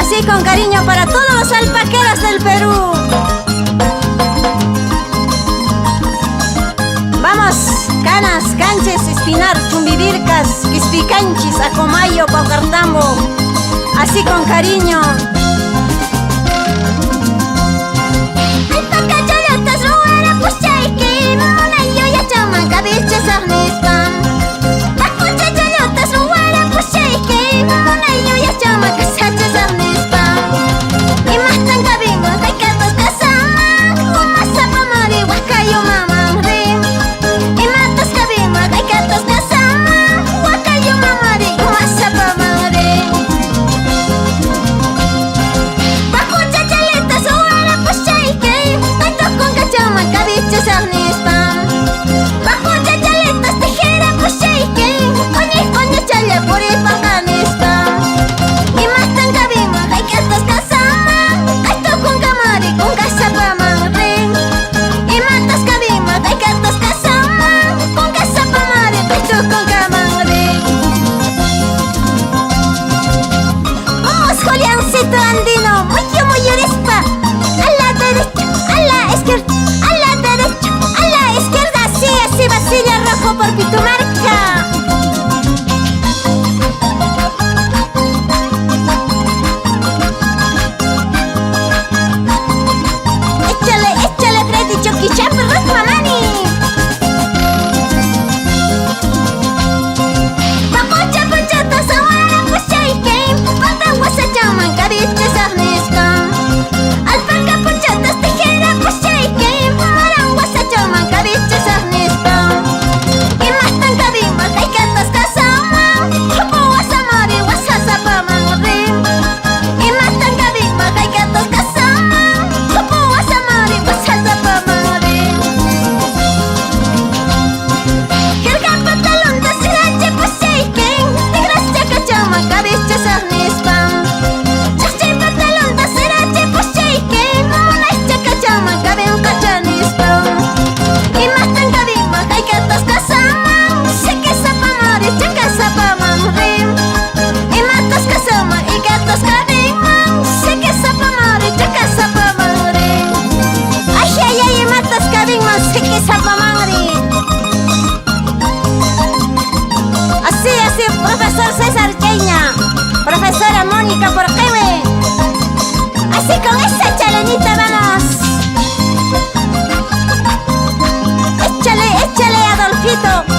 Así con cariño para todos los alpaqueros del Perú. Vamos, canas, canches, espinar, chumbivircas, quispicanchis, acomayo, paucartambo. Así con cariño. Andino, muy orespa. A la derecha, a la izquierda, a la derecha, a la izquierda. Así, Vasilia Rojo por Pitumarca. Échale, Freddy, Chucky, Champ, Mamani. Profesor César Cheña, profesora Mónica Porquewe. Así con esa chalenita vamos. Échale, Adolfito.